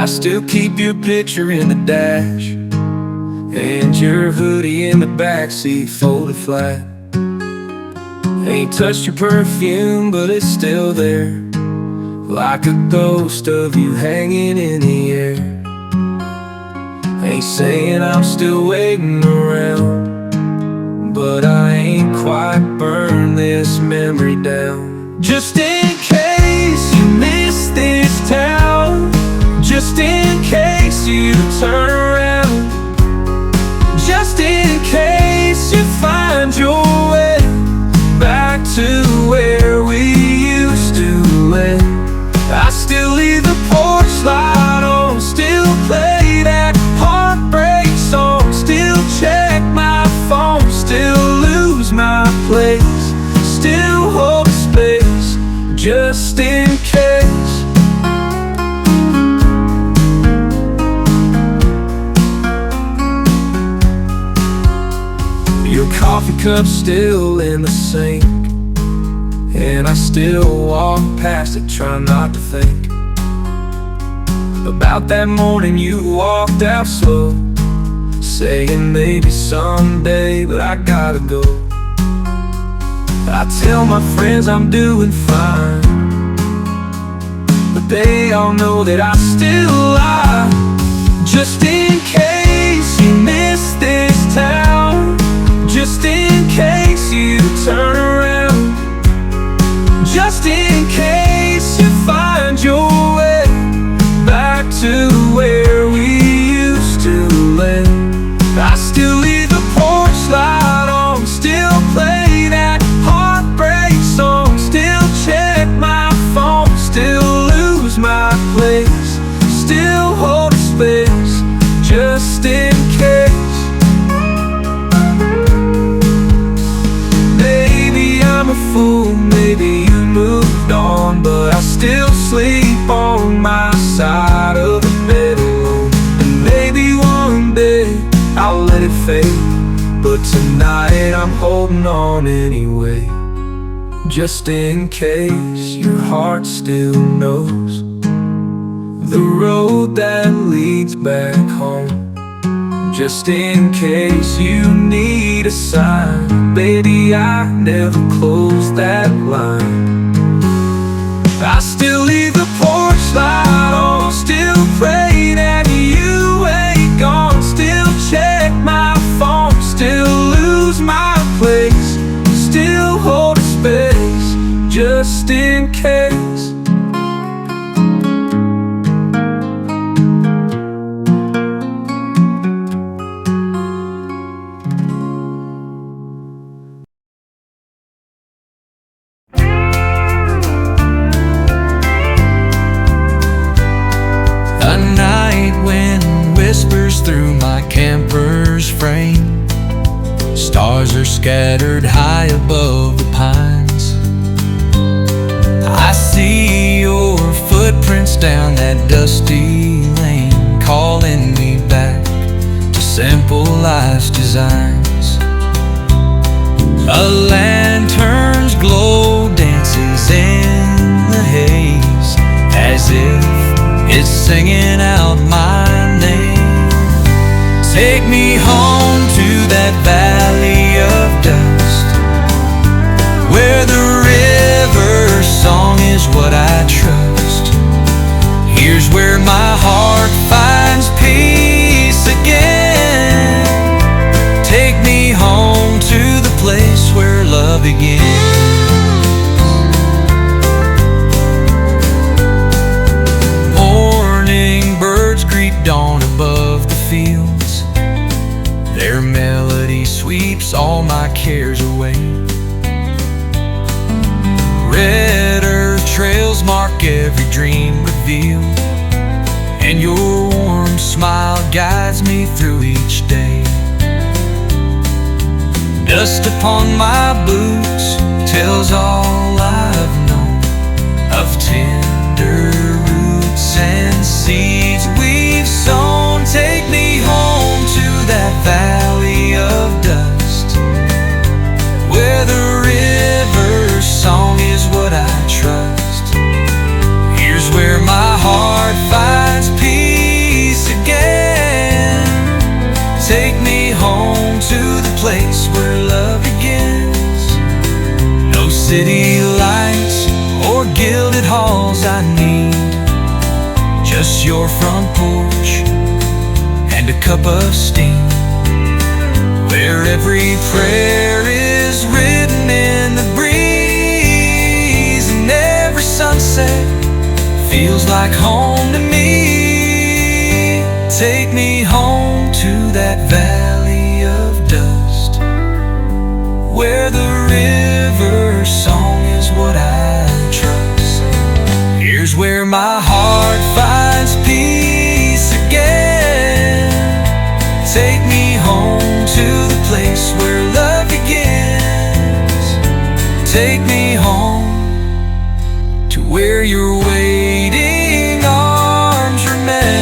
still keep your picture in the dash, and your hoodie in the backseat folded flat. Ain't touched your perfume, but it's still there, like a ghost of you hanging in the air. Ain't saying I'm still waiting around, but I ain't quite burned this memory down. Just in case you miss this town, just in case you turn around, just in case you find your way back to where we used to live. I still leave the porch light on, still play that heartbreak song, still check my phone, still lose my place, still hold space, just in case. Your coffee cup's still in the sink, and I still walk past it, try not to think about that morning you walked out slow, saying maybe someday, but I gotta go. I tell my friends I'm doing fine, but they all know that I still lie. Just in case you miss this town, just in case you turn around, just in case you find your way back to where we used to live. I still leave the porch light on, still play that heartbreak song, still check my phone, still lose my place, still hold a space, just in case. Maybe I'm a fool, maybe you moved on, but I still sleep on my side of the bed alone. And maybe one day I'll let it fade, but tonight I'm holding on anyway, just in case your heart still knows the road that leads back home. Just in case you need a sign, baby, I never closed that line. I still leave the porch light on, still pray that you ain't gone, still check my phone, still lose my place, still hold a space, just in case. Through my camper's frame, stars are scattered high above the pines. I see your footprints down that dusty lane, calling me back to simple life's designs. A lantern's glow dances in the haze, as if it's singing out my name. Take me home to that valley of dust, where the river song is what I trust. Here's where my heart finds peace again. Take me home to the place where love begins. Morning birds greet dawn above the field. Their melody sweeps all my cares away. Red earth trails mark every dream revealed, and your warm smile guides me through each day. Dust upon my boots tells all I've known of tender roots and seeds we've sown. Take me home to that valley of dust, where the river's song is what I trust. Here's where my heart finds peace place where love begins. No city lights or gilded halls I need, just your front porch and a cup of steam, where every prayer is written in the breeze, and every sunset feels like home to me. Take me home to that valley of dust, where the river song is what I trust. Here's where my heart finds peace again. Take me home to the place where love begins. Take me home to where your waiting arms remain.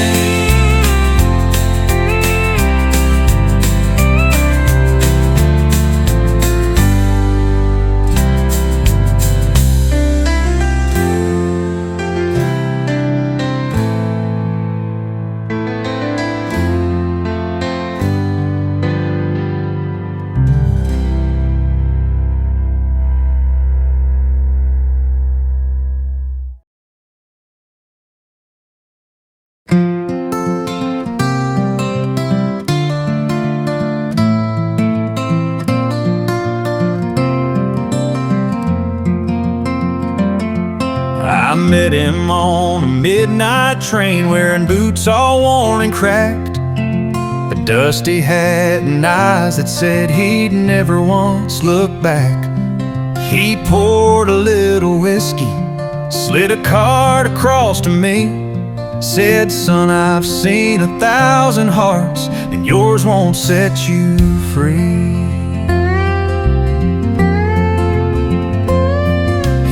I met him on a midnight train, wearing boots all worn and cracked, a dusty hat and eyes that said he'd never once look back. He poured a little whiskey, slid a card across to me, said, "Son, I've seen 1,000 hearts, and yours won't set you free."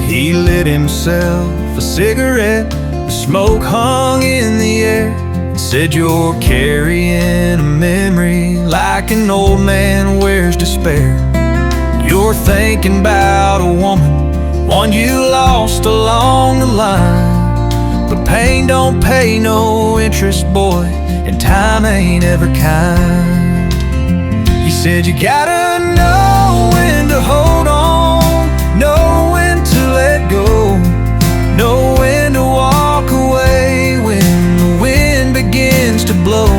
He lit himself a cigarette, the smoke hung in the air, and said, "You're carrying a memory like an old man wears despair. You're thinking about a woman, one you lost along the line. But pain don't pay no interest, boy, and time ain't ever kind." He said, "You gotta know when to hold on, know when to let go, know when to walk away when the wind begins to blow.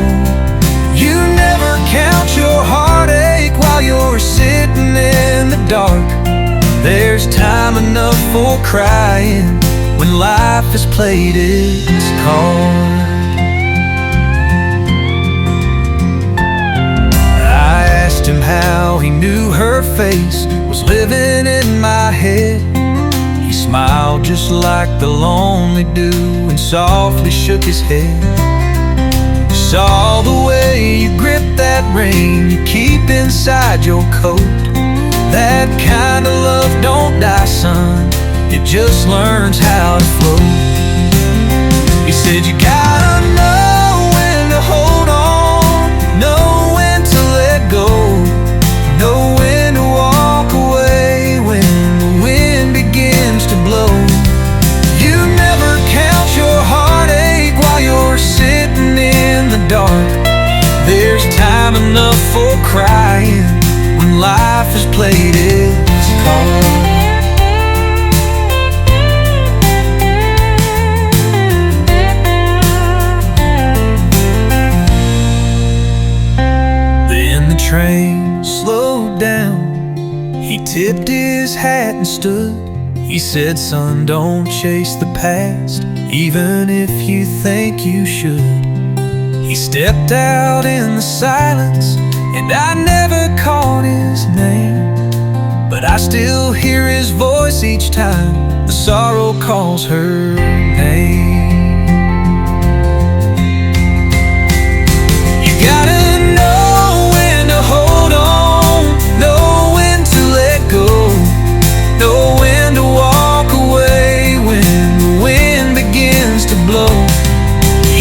You never count your heartache while you're sitting in the dark. There's time enough for crying when life has played its card." I asked him how he knew her face was living in my head. He smiled just like the lonely do and softly shook his head. "Saw the way you grip that ring you keep inside your coat. That kind of love don't die, son, it just learns how to float." He said, "You gotta know when to hold on, know when to let go, know when to walk away when the wind begins to blow. You never count your heartache while you're sitting in the dark. There's time enough for crying when life has played its card." Then the train slowed down, he tipped his hat and stood. He said, "Son, don't chase the past, even if you think you should." He stepped out in the silence, and I never caught his name, but I still hear his voice each time the sorrow calls her name. You gotta know when to hold on, know when to let go, know when to walk away when the wind begins to blow.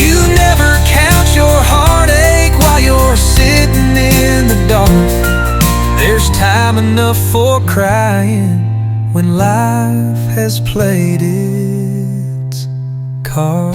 You never count your heartache while you're sitting in the dark. There's time enough for crying when life has played its card.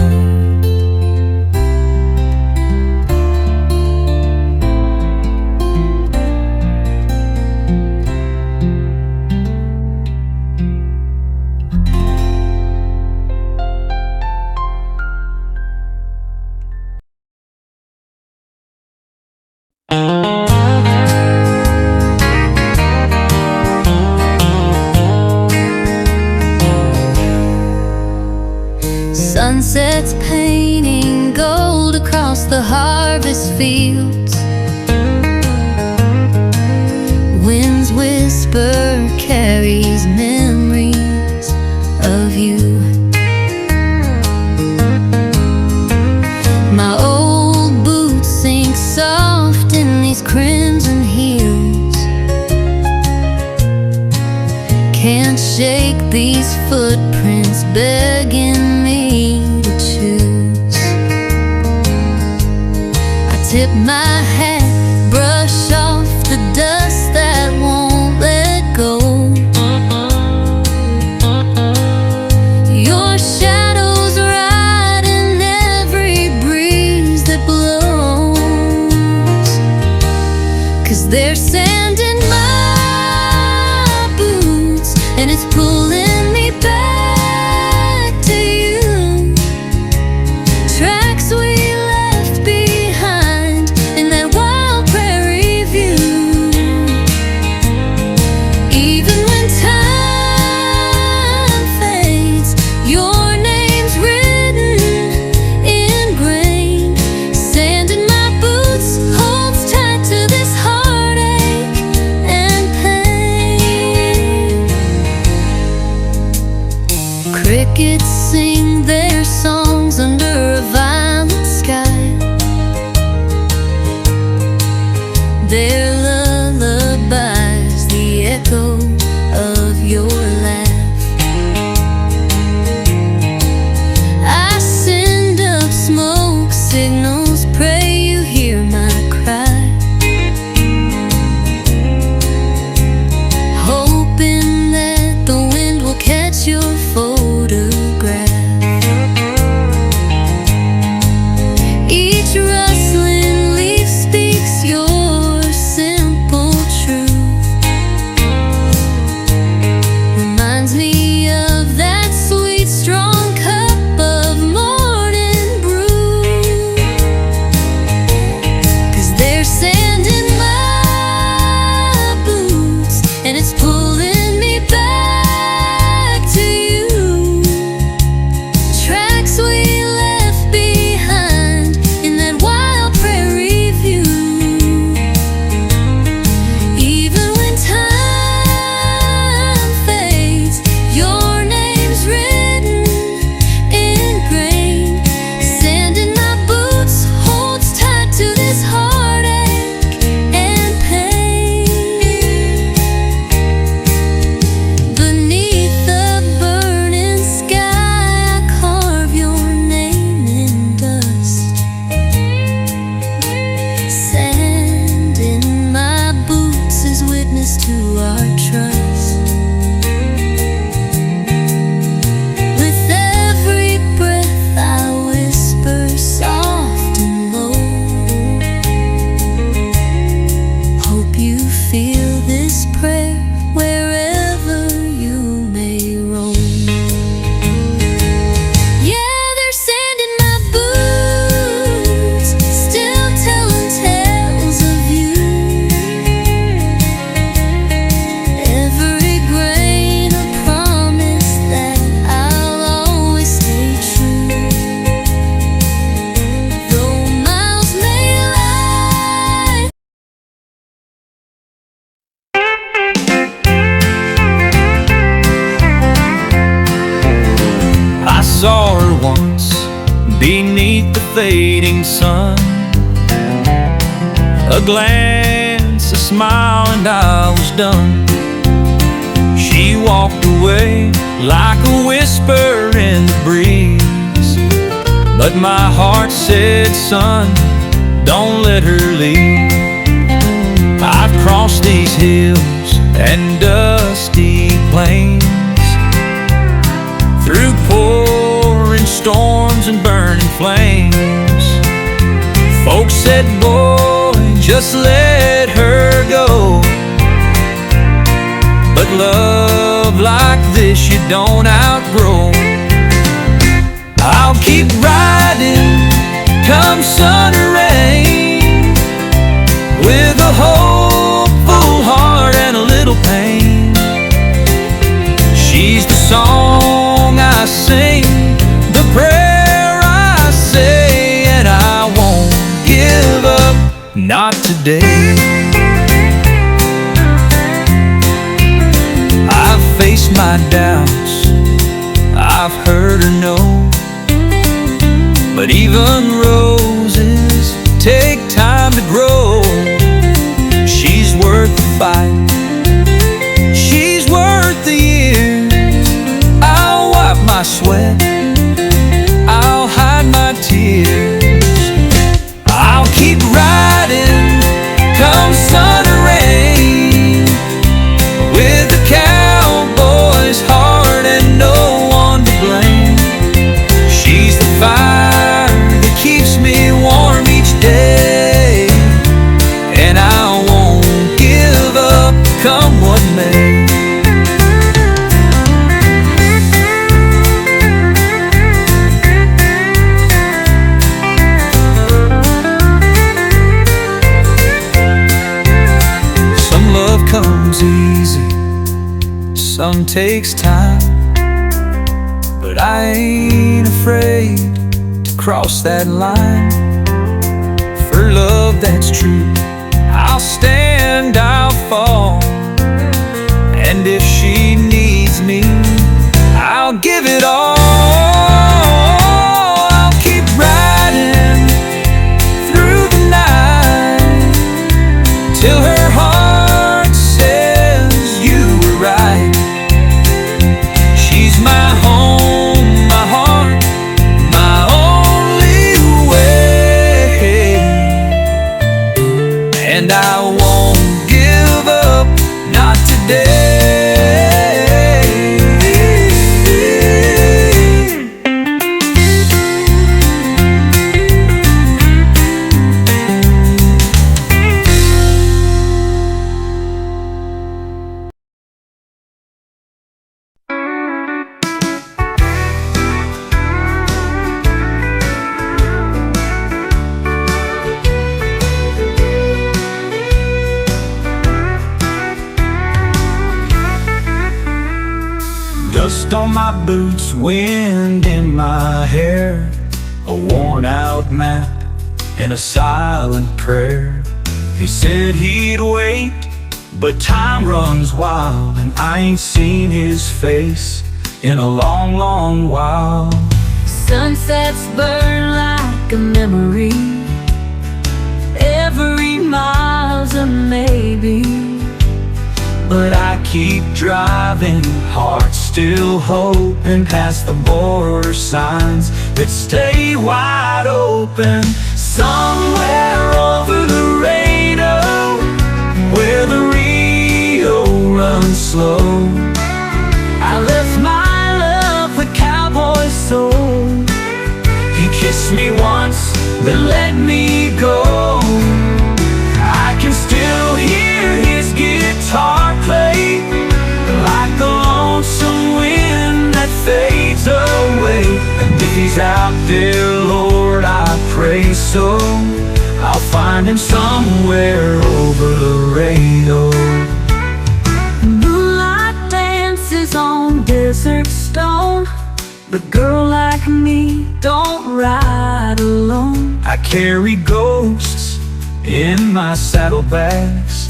carries memories of you. My old boots sink soft in these crimson heels. Can't shake these footprints begging me to choose. I tip my hat, brush off the dust that won't let go. Your shadow's right in every breeze that blows. 'Cause there's sand in my boots, and it's pulling me back to you. Tracks we left behind in that wild prairie view. Even when time fades, your name's written in grain. Sand in my boots holds tight to this heartache and pain. Crickets sing their songs under a violet sky. Their lullabies, the echo of your laugh. I send up smoke signals, pray you hear my cry. Hoping that the wind will catch your photograph. Each rustling leaf speaks your simple truth. Reminds me of that sweet, strong cup of morning brew. 'Cause there's sand in my boots, and it's pulling me back to you. Tracks we left behind in that wild prairie view. Even when time fades, your name's written in grain. Sand in my boots holds tight to this heartache and pain. Beneath the burning sky, I carve your name in dust. Sand in my boots is witness to our trust. With every breath I whisper soft and low. Hope you feel this prayer wherever you may roam. Yeah, there's sand in my boots, still telling tales of you. Every grain a promise that I'll always stay true. Though miles may lie. I saw her once beneath the fading sun. A glance, a smile, and I was done. She walked away like a whisper in the breeze. But my heart said, son, don't let her leave. I've crossed these hills and dusty plains, through pouring storms and burning flames. Folks said, boy, just let her go. But love like this you don't outgrow. I'll keep riding, come sun or rain, with a hopeful heart and a little pain. She's the song I sing, the prayer I say, and I won't give up, not today. my doubts, I've heard her know. But even roses take time to grow. She's worth the fight, she's worth the years. I'll wipe my sweat, I'll hide my tears. I'll keep riding, come sun or rain, with the cowboy's heart and no one to blame. She's the fire that keeps me warm each day, and I won't give up, come what may. Some love comes easy, some takes time, but I ain't afraid to cross that line. For love that's true, I'll stand, I'll fall, and if she needs me, I'll give it all. I'll keep riding through the night till her heart says you were right. She's my home, my heart, my only way, and I won't give up, not today. Dust on my boots, wind in my hair, a worn out map and a silent prayer. He said he'd wait, but time runs wild, and I ain't seen his face in a long, long while. Sunsets burn like a memory. Every mile's a maybe. But I keep driving, heart still hoping, past the border signs that stay wide open. Somewhere over the Rado, where the Rio runs slow, I left my love with cowboy soul. He kissed me once, then let me go. I can still hear his guitar play, like the lonesome wind that fades away. And if he's out there, Lord, I pray so, I'll find him somewhere over the Rado. Moonlight dances on desert stone, but girl like me don't ride alone. I carry ghosts in my saddlebags.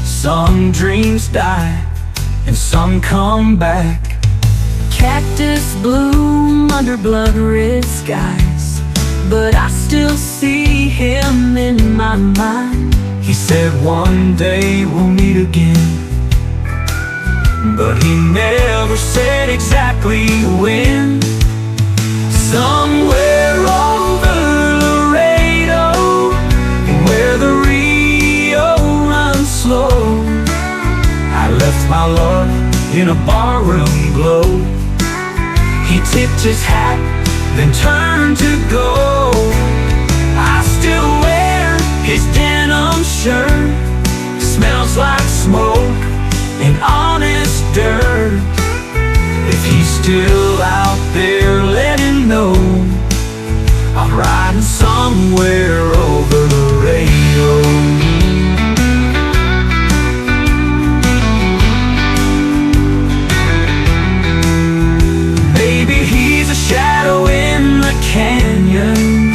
Some dreams die and some come back. Cactus bloom under blood-red skies, but I still see him in my mind. He said one day we'll meet again, but he never said exactly when. Somewhere over Laredo, where the Rio runs slow, I left my love in a barroom glow. He tipped his hat, then turned to go. I still wear his denim shirt, smells like smoke and honest dirt. If he's still out there, let him know I'm riding somewhere over the radio. Maybe he's a shadow in the canyon,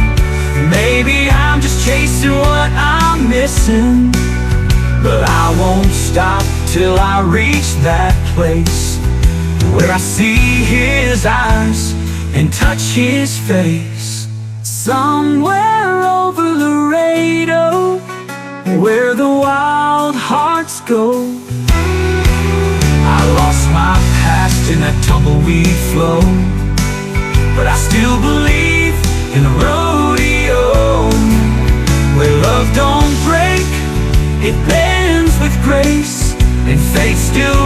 maybe I'm just chasing what I'm missing, but I won't stop till I reach that place where I see his eyes and touch his face. Somewhere over Laredo, where the wild hearts go. I lost my past in that tumbleweed flow, but I still believe in a rodeo where love don't break, it bends with grace, and faith still